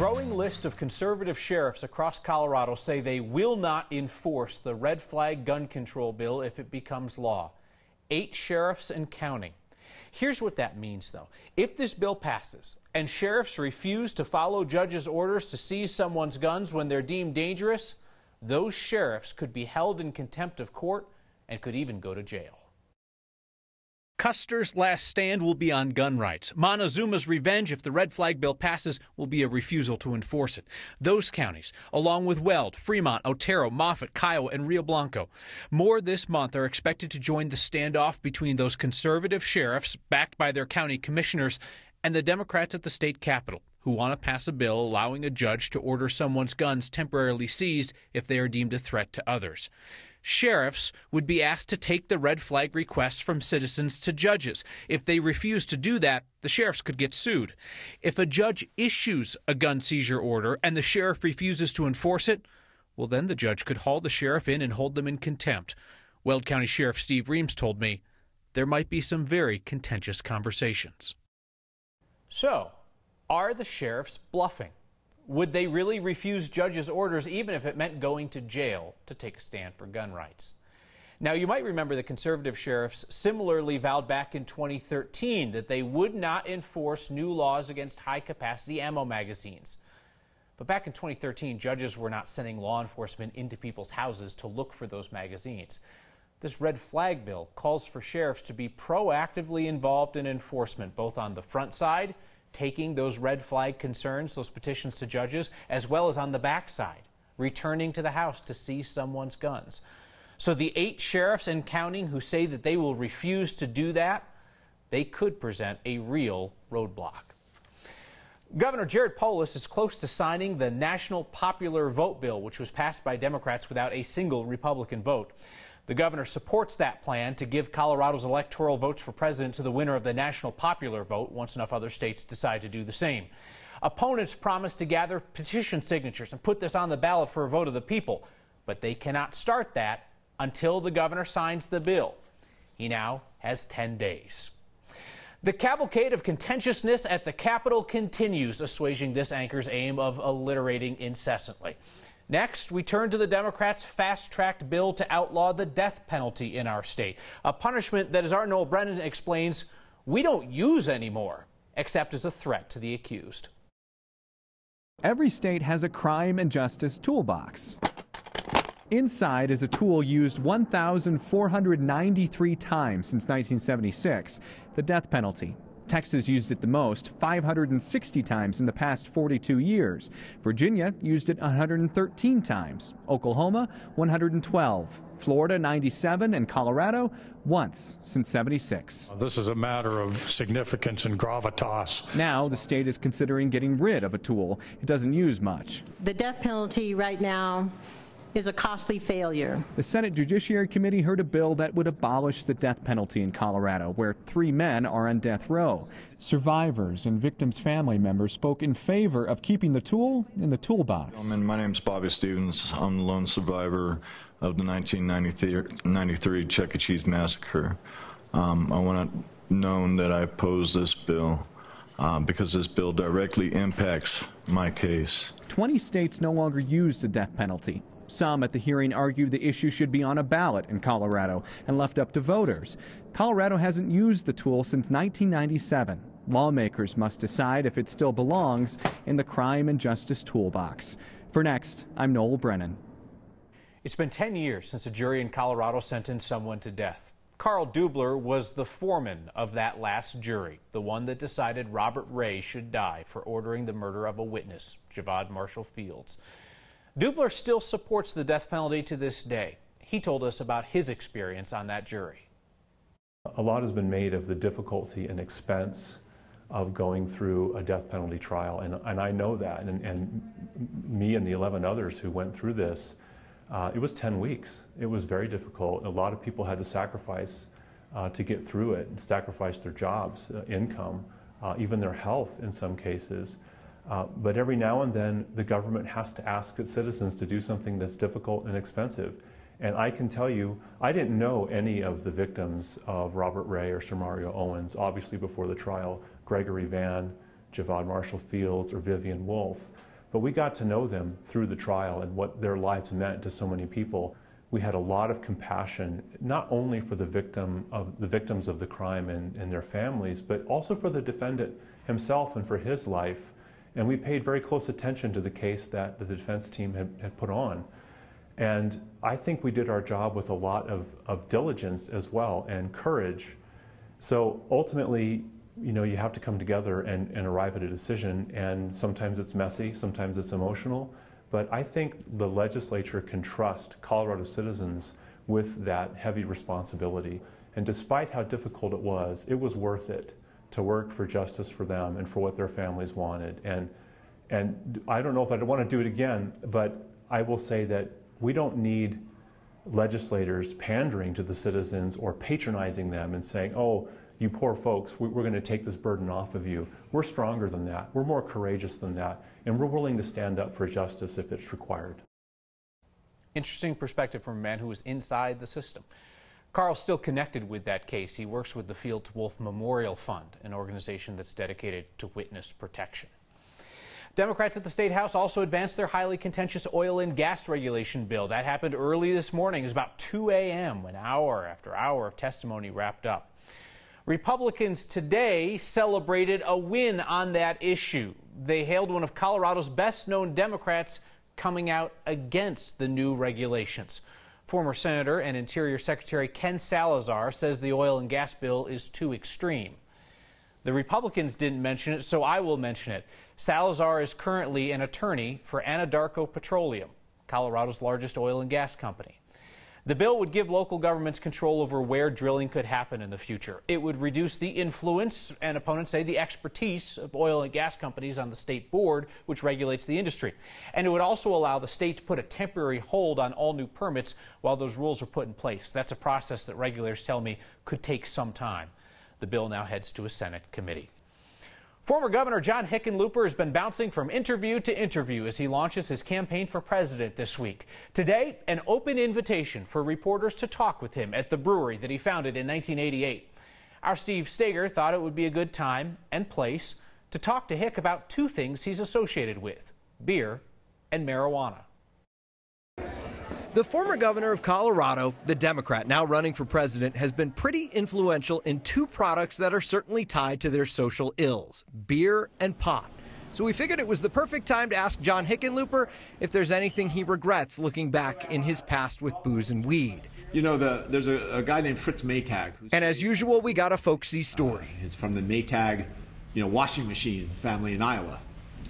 growing list of conservative sheriffs across Colorado say they will not enforce the red flag gun control bill if it becomes law. 8 sheriffs and counting. Here's what that means, though. If this bill passes and sheriffs refuse to follow judges' orders to seize someone's guns when they're deemed dangerous, those sheriffs could be held in contempt of court and could even go to jail. Custer's last stand will be on gun rights. Montezuma's revenge, if the red flag bill passes, will be a refusal to enforce it. Those counties, along with Weld, Fremont, Otero, Moffat, Kiowa, and Rio Blanco. More this month are expected to join the standoff between those conservative sheriffs, backed by their county commissioners, and the Democrats at the state capitol, who want to pass a bill allowing a judge to order someone's guns temporarily seized if they are deemed a threat to others. Sheriffs would be asked to take the red flag requests from citizens to judges. If they refuse to do that, the sheriffs could get sued. If a judge issues a gun seizure order and the sheriff refuses to enforce it, well, then the judge could haul the sheriff in and hold them in contempt. Weld County Sheriff Steve Reams told me there might be some very contentious conversations. So, are the sheriffs bluffing? Would they really refuse judges' orders even if it meant going to jail to take a stand for gun rights? Now, you might remember the conservative sheriffs similarly vowed back in 2013 that they would not enforce new laws against high-capacity ammo magazines. But back in 2013, judges were not sending law enforcement into people's houses to look for those magazines. This red flag bill calls for sheriffs to be proactively involved in enforcement, both on the front side, taking those red flag concerns, those petitions to judges, as well as on the backside, returning to the house to seize someone's guns. So the 8 sheriffs and counting who say that they will refuse to do that, they could present a real roadblock. Governor Jared Polis is close to signing the National Popular Vote bill, which was passed by Democrats without a single Republican vote. The governor supports that plan to give Colorado's electoral votes for president to the winner of the National Popular Vote once enough other states decide to do the same. Opponents promise to gather petition signatures and put this on the ballot for a vote of the people, but they cannot start that until the governor signs the bill. He now has 10 days. The cavalcade of contentiousness at the Capitol continues, assuaging this anchor's aim of alliterating incessantly. Next, we turn to the Democrats' fast-tracked bill to outlaw the death penalty in our state, a punishment that, as our Noel Brennan explains, we don't use anymore, except as a threat to the accused. Every state has a crime and justice toolbox. Inside is a tool used 1,493 times since 1976, the death penalty. Texas used it the most, 560 times in the past 42 years. Virginia used it 113 times. Oklahoma, 112. Florida, 97. And Colorado, once since 76. This is a matter of significance and gravitas. Now the state is considering getting rid of a tool it doesn't use much. The death penalty right now is a costly failure. The Senate Judiciary Committee heard a bill that would abolish the death penalty in Colorado, where 3 men are on death row. Survivors and victims' family members spoke in favor of keeping the tool in the toolbox. My name's Bobby Stevens. I'm the lone survivor of the 1993 Chuck E. Cheese massacre. I want it known that I oppose this bill because this bill directly impacts my case. 20 states no longer use the death penalty. Some at the hearing argued the issue should be on a ballot in Colorado and left up to voters. Colorado hasn't used the tool since 1997. Lawmakers must decide if it still belongs in the crime and justice toolbox. For Next, I'm Noel Brennan. It's been 10 years since a jury in Colorado sentenced someone to death. Carl Dubler was the foreman of that last jury, the one that decided Robert Ray should die for ordering the murder of a witness, Javad Marshall Fields. Dubler still supports the death penalty to this day. He told us about his experience on that jury. A lot has been made of the difficulty and expense of going through a death penalty trial, and I know that, and me and the 11 others who went through this, it was 10 weeks. It was very difficult. A lot of people had to sacrifice to get through it, sacrifice their jobs, income, even their health in some cases. But every now and then, the government has to ask its citizens to do something that's difficult and expensive. And I can tell you, I didn't know any of the victims of Robert Ray or Sir Mario Owens, obviously before the trial, Gregory Vann, Javad Marshall Fields, or Vivian Wolf. but we got to know them through the trial and what their lives meant to so many people. We had a lot of compassion, not only for the victims of the crime and their families, but also for the defendant himself and for his life. And we paid very close attention to the case that the defense team had put on. And I think we did our job with a lot of diligence as well and courage. So ultimately, you know, you have to come together and arrive at a decision, and sometimes it's messy, sometimes it's emotional, but I think the legislature can trust Colorado citizens with that heavy responsibility. And despite how difficult it was worth it to work for justice for them and for what their families wanted. And I don't know if I'd want to do it again, but I will say that we don't need legislators pandering to the citizens or patronizing them and saying, oh, you poor folks, we're going to take this burden off of you. We're stronger than that. We're more courageous than that. And we're willing to stand up for justice if it's required. Interesting perspective from a man who was inside the system. Carl's still connected with that case. He works with the Fields Wolf Memorial Fund, an organization that's dedicated to witness protection. Democrats at the State House also advanced their highly contentious oil and gas regulation bill. That happened early this morning. It was about 2 a.m. when hour after hour of testimony wrapped up. Republicans today celebrated a win on that issue. They hailed one of Colorado's best-known Democrats coming out against the new regulations. Former Senator and Interior Secretary Ken Salazar says the oil and gas bill is too extreme. The Republicans didn't mention it, so I will mention it. Salazar is currently an attorney for Anadarko Petroleum, Colorado's largest oil and gas company. The bill would give local governments control over where drilling could happen in the future. It would reduce the influence, and opponents say the expertise, of oil and gas companies on the state board, which regulates the industry. And it would also allow the state to put a temporary hold on all new permits while those rules are put in place. That's a process that regulators tell me could take some time. The bill now heads to a Senate committee. Former Governor John Hickenlooper has been bouncing from interview to interview as he launches his campaign for president this week. Today, an open invitation for reporters to talk with him at the brewery that he founded in 1988. Our Steve Steger thought it would be a good time and place to talk to Hick about two things he's associated with: beer and marijuana. The former governor of Colorado, the Democrat now running for president, has been pretty influential in two products that are certainly tied to their social ills: beer and pot. So we figured it was the perfect time to ask John Hickenlooper if there's anything he regrets looking back in his past with booze and weed. You know, there's a guy named Fritz Maytag. And as usual, we got a folksy story. It's from the Maytag, washing machine family in Iowa.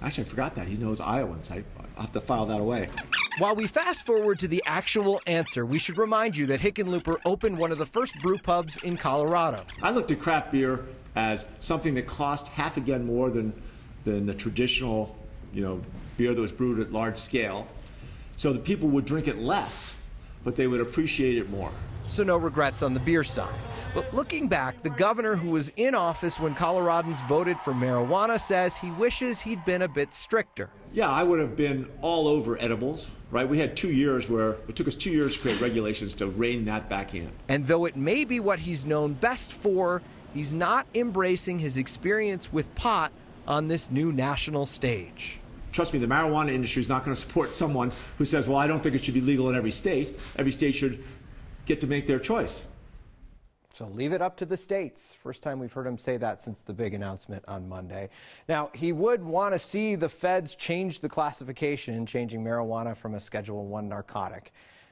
Actually, I forgot that. He knows Iowans. I'll have to file that away. While we fast forward to the actual answer, we should remind you that Hickenlooper opened one of the first brew pubs in Colorado. I looked at craft beer as something that cost half again more than the traditional, beer that was brewed at large scale. So the people would drink it less, but they would appreciate it more. So no regrets on the beer side. But looking back, the governor who was in office when Coloradans voted for marijuana says he wishes he'd been a bit stricter. Yeah, I would have been all over edibles, right? We had 2 years where it took us 2 years to create regulations to rein that back in. And though it may be what he's known best for, he's not embracing his experience with pot on this new national stage. Trust me, the marijuana industry is not going to support someone who says, well, I don't think it should be legal in every state. Every state should get to make their choice. So leave it up to the states. First time we've heard him say that since the big announcement on Monday. Now, he would want to see the feds change the classification, changing marijuana from a Schedule I narcotic.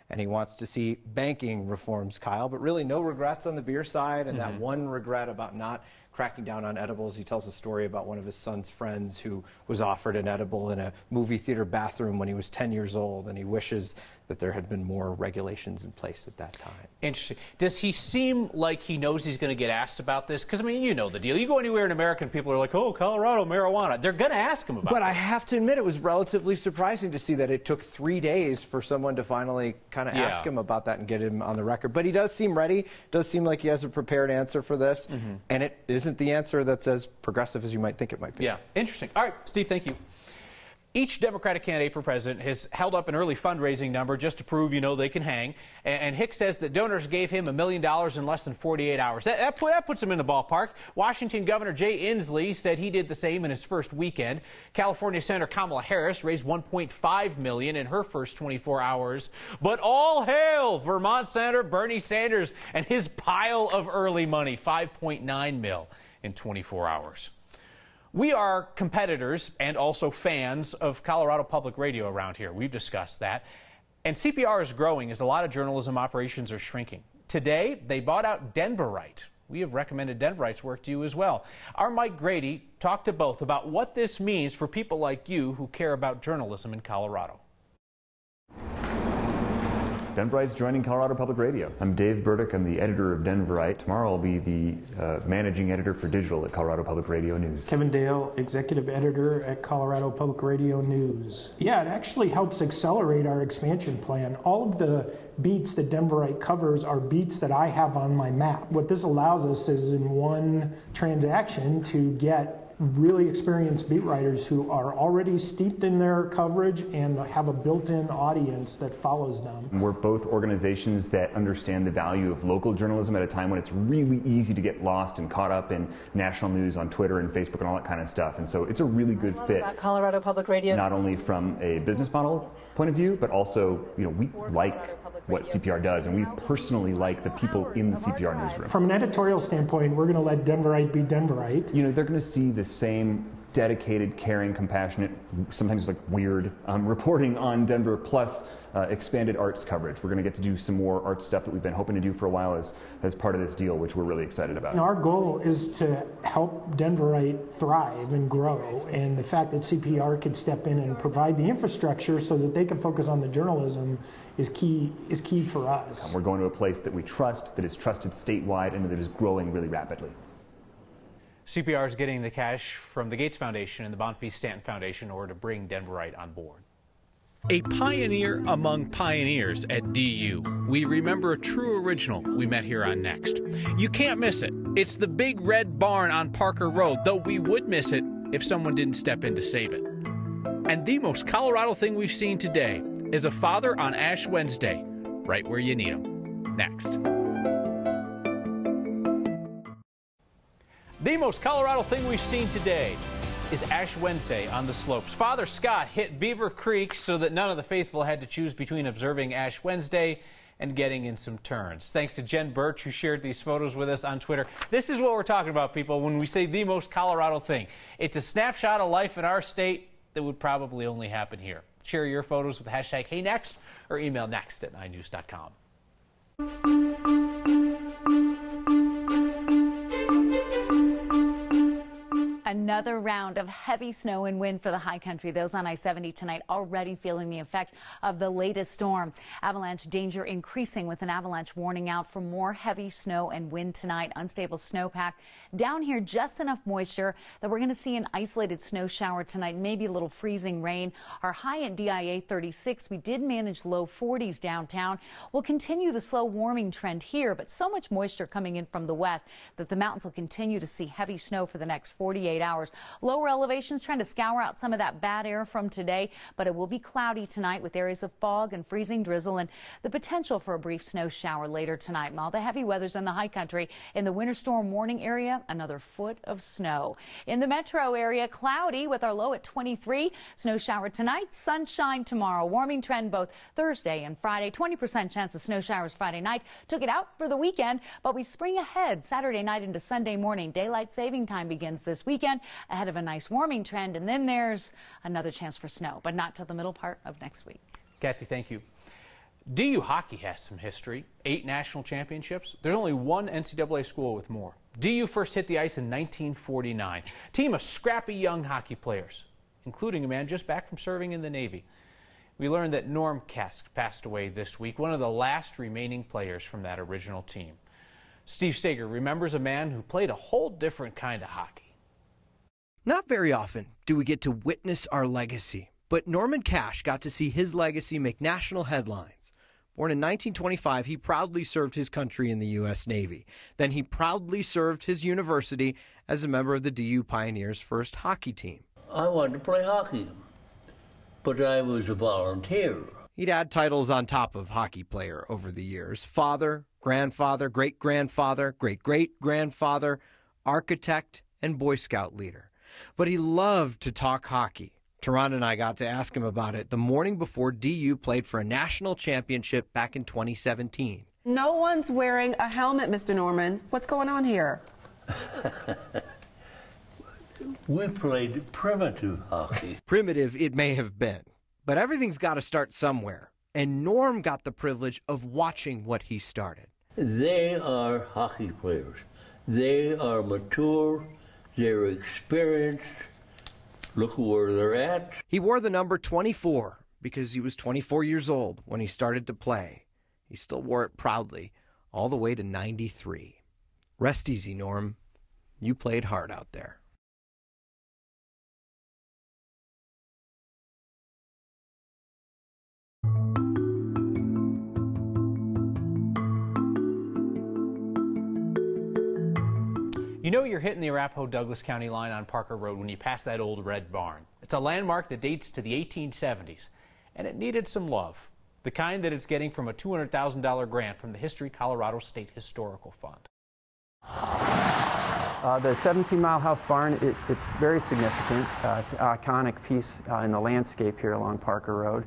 And he wants to see banking reforms, Kyle, but really no regrets on the beer side, and that one regret about not cracking down on edibles. He tells a story about one of his son's friends who was offered an edible in a movie theater bathroom when he was 10 years old, and he wishes that there had been more regulations in place at that time. Interesting. Does he seem like he knows he's going to get asked about this? Because, I mean, you know the deal. You go anywhere in America and people are like, oh, Colorado, marijuana. They're going to ask him about it. But I have to admit, it was relatively surprising to see that it took 3 days for someone to finally kind of ask him about that and get him on the record. But he does seem ready. Does seem like he has a prepared answer for this. And it isn't the answer that's as progressive as you might think it might be. Yeah, interesting. All right, Steve, thank you. Each Democratic candidate for president has held up an early fundraising number just to prove, they can hang. And Hicks says that donors gave him $1 million in less than 48 hours. That puts him in the ballpark. Washington Governor Jay Inslee said he did the same in his first weekend. California Senator Kamala Harris raised $1.5 million in her first 24 hours. But all hail Vermont Senator Bernie Sanders and his pile of early money, $5.9 million in 24 hours. We are competitors and also fans of Colorado Public Radio around here. We've discussed that. And CPR is growing as a lot of journalism operations are shrinking. Today, they bought out Denverite. We have recommended Denverite's work to you as well. Our Mike Grady talked to both about what this means for people like you who care about journalism in Colorado. Denverite's joining Colorado Public Radio. I'm Dave Burdick. I'm the editor of Denverite. Tomorrow I'll be the managing editor for digital at Colorado Public Radio News. Kevin Dale, executive editor at Colorado Public Radio News. Yeah, it actually helps accelerate our expansion plan. All of the beats that Denverite covers are beats that I have on my map. What this allows us is in one transaction to get really experienced beat writers who are already steeped in their coverage and have a built-in audience that follows them. We're both organizations that understand the value of local journalism at a time when it's really easy to get lost and caught up in national news on Twitter and Facebook and all that kind of stuff. And so it's a really good fit. Colorado Public Radio. Not only from a business model point of view, but also, we like what CPR does, and we personally like the people in the CPR newsroom. From an editorial standpoint, we're going to let Denverite be Denverite. They're going to see the same dedicated, caring, compassionate, sometimes weird reporting on Denver, plus expanded arts coverage. We're going to get to do some more art stuff that we've been hoping to do for a while as part of this deal, which we're really excited about. Our goal is to help Denverite thrive and grow, and the fact that CPR could step in and provide the infrastructure so that they can focus on the journalism is key for us. We're going to a place that we trust, that is trusted statewide, and that is growing really rapidly. CPR is getting the cash from the Gates Foundation and the Bonfils Stanton Foundation in order to bring Denverite on board. A pioneer among pioneers at DU. We remember a true original we met here on Next. You can't miss it. It's the big red barn on Parker Road, though we would miss it if someone didn't step in to save it. And the most Colorado thing we've seen today is a father on Ash Wednesday, right where you need him. Next. The most Colorado thing we've seen today is Ash Wednesday on the slopes. Father Scott hit Beaver Creek so that none of the faithful had to choose between observing Ash Wednesday and getting in some turns. Thanks to Jen Birch, who shared these photos with us on Twitter. This is what we're talking about, people, when we say the most Colorado thing. It's a snapshot of life in our state that would probably only happen here. Share your photos with the hashtag HeyNext or email next@9news.com. Another round of heavy snow and wind for the high country. Those on I-70 tonight already feeling the effect of the latest storm. Avalanche danger increasing with an avalanche warning out for more heavy snow and wind tonight. Unstable snowpack. Down here, just enough moisture that we're going to see an isolated snow shower tonight, maybe a little freezing rain. Our high at DIA 36. We did manage low 40s downtown. We'll continue the slow warming trend here, but so much moisture coming in from the west that the mountains will continue to see heavy snow for the next 48 hours. Lower elevations trying to scour out some of that bad air from today, but it will be cloudy tonight with areas of fog and freezing drizzle and the potential for a brief snow shower later tonight. While the heavy weather's in the high country, in the winter storm warning area, another foot of snow. In the metro area, cloudy with our low at 23. Snow shower tonight, sunshine tomorrow. Warming trend both Thursday and Friday. 20% chance of snow showers Friday night. Took it out for the weekend, but we spring ahead Saturday night into Sunday morning. Daylight saving time begins this weekend ahead of a nice warming trend, and then there's another chance for snow, but not till the middle part of next week. Kathy, thank you. DU hockey has some history. 8 national championships. There's only one NCAA school with more. DU first hit the ice in 1949. Team of scrappy young hockey players, including a man just back from serving in the Navy. We learned that Norm Kask passed away this week, one of the last remaining players from that original team. Steve Steger remembers a man who played a whole different kind of hockey. Not very often do we get to witness our legacy, but Norman Cash got to see his legacy make national headlines. Born in 1925, he proudly served his country in the U.S. Navy. Then he proudly served his university as a member of the DU Pioneers' first hockey team. I wanted to play hockey. but I was a volunteer. He'd add titles on top of hockey player over the years: father, grandfather, great-grandfather, great-great-grandfather, architect, and Boy Scout leader. But he loved to talk hockey. Tehran and I got to ask him about it the morning before DU played for a national championship back in 2017. No one's wearing a helmet, Mr. Norman. What's going on here? We played primitive hockey. Primitive it may have been, but everything's got to start somewhere. And Norm got the privilege of watching what he started. They are hockey players. They are mature. They're experienced. Look where they're at. He wore the number 24 because he was 24 years old when he started to play. He still wore it proudly all the way to 93. Rest easy, Norm. You played hard out there. You know you're hitting the Arapahoe-Douglas County line on Parker Road when you pass that old red barn. It's a landmark that dates to the 1870s, and it needed some love, the kind that it's getting from a $200,000 grant from the History Colorado State Historical Fund. The 17-Mile House barn, it's very significant. It's an iconic piece in the landscape here along Parker Road,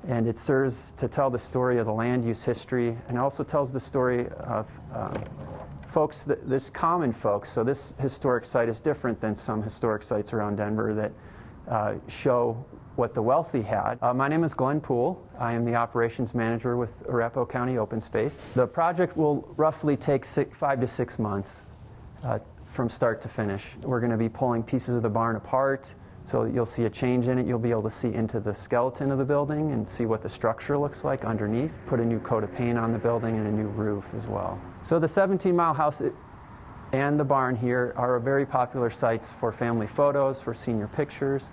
and it serves to tell the story of the land use history, and also tells the story of folks, there's common folks. So this historic site is different than some historic sites around Denver that show what the wealthy had. My name is Glenn Poole. I am the operations manager with Arapahoe County Open Space. The project will roughly take 5 to 6 months from start to finish. We're going to be pulling pieces of the barn apart, so you'll see a change in it. You'll be able to see into the skeleton of the building and see what the structure looks like underneath. Put a new coat of paint on the building and a new roof as well. So the 17-Mile House and the barn here are very popular sites for family photos, for senior pictures,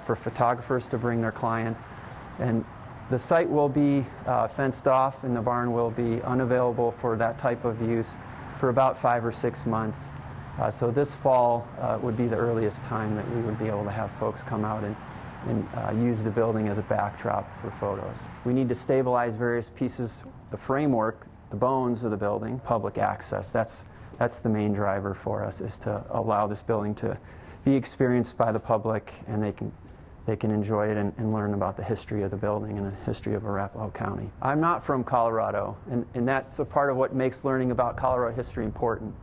for photographers to bring their clients. And the site will be fenced off, and the barn will be unavailable for that type of use for about 5 or 6 months. So this fall would be the earliest time that we would be able to have folks come out and use the building as a backdrop for photos. We need to stabilize various pieces, the framework, the bones of the building, public access. That's the main driver for us, is to allow this building to be experienced by the public, and they can enjoy it and learn about the history of the building and the history of Arapahoe County. I'm not from Colorado, and that's a part of what makes learning about Colorado history important.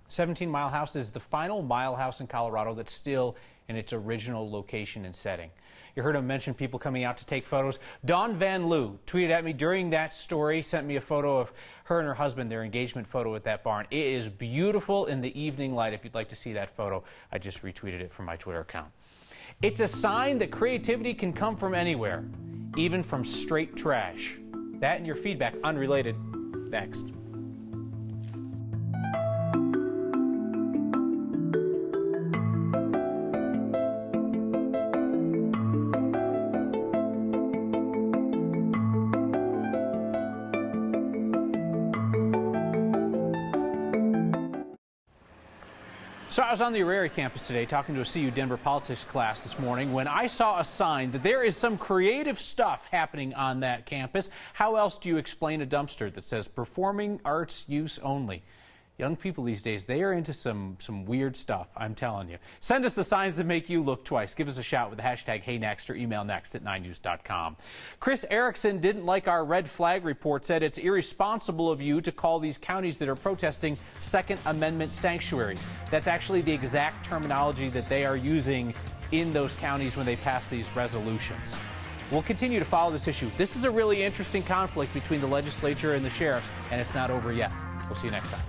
17-Mile House is the final mile house in Colorado that's still in its original location and setting. You heard him mention people coming out to take photos. Dawn Van Loo tweeted at me during that story, sent me a photo of her and her husband, their engagement photo at that barn. It is beautiful in the evening light. If you'd like to see that photo, I just retweeted it from my Twitter account. It's a sign that creativity can come from anywhere, even from straight trash. That and your feedback, unrelated, next. So I was on the Aurora campus today talking to a CU Denver politics class this morning when I saw a sign that there is some creative stuff happening on that campus. How else do you explain a dumpster that says performing arts use only? Young people these days, they are into some weird stuff, I'm telling you. Send us the signs that make you look twice. Give us a shout with the hashtag HeyNext or email next@9news.com. Chris Erickson didn't like our red flag report, said it's irresponsible of you to call these counties that are protesting Second Amendment sanctuaries. That's actually the exact terminology that they are using in those counties when they pass these resolutions. We'll continue to follow this issue. This is a really interesting conflict between the legislature and the sheriffs, and it's not over yet. We'll see you next time.